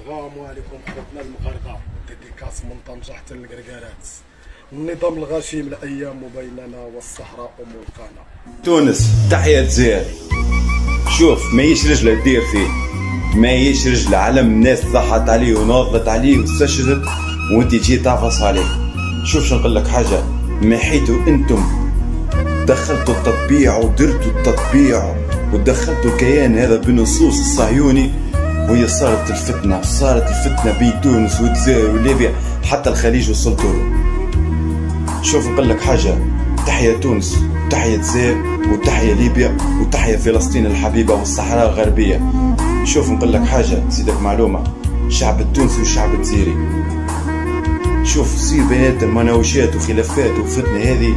السلام عليكم خوتنا المغاربه. ديديكاس من طنجة حتى للقرقارات. النظام الغشيم الايام بيننا والصحراء ملقانا. تونس تحيا جزائر. شوف ماهيش رجله تدير فيه، ماهيش رجله علم الناس ضحت عليه وناضت عليه واستشهدت وانت تجي تعفص عليه. شوف شو نقول لك حاجه، محيتوا انتم دخلتوا التطبيع ودرتوا التطبيع ودخلتوا الكيان هذا بالنصوص الصهيوني، وهي صارت الفتنه بين تونس والجزائر وليبيا حتى الخليج وصلتوا له. شوف نقول لك حاجه، تحيا تونس وتحيا الجزائر وتحيا ليبيا وتحيا فلسطين الحبيبه والصحراء الغربيه. شوف نقول لك حاجه، نزيدك معلومه، الشعب التونسي والشعب الجزائري شوف تصير بيناتهم مناوشات وخلافات وفتنه، هذه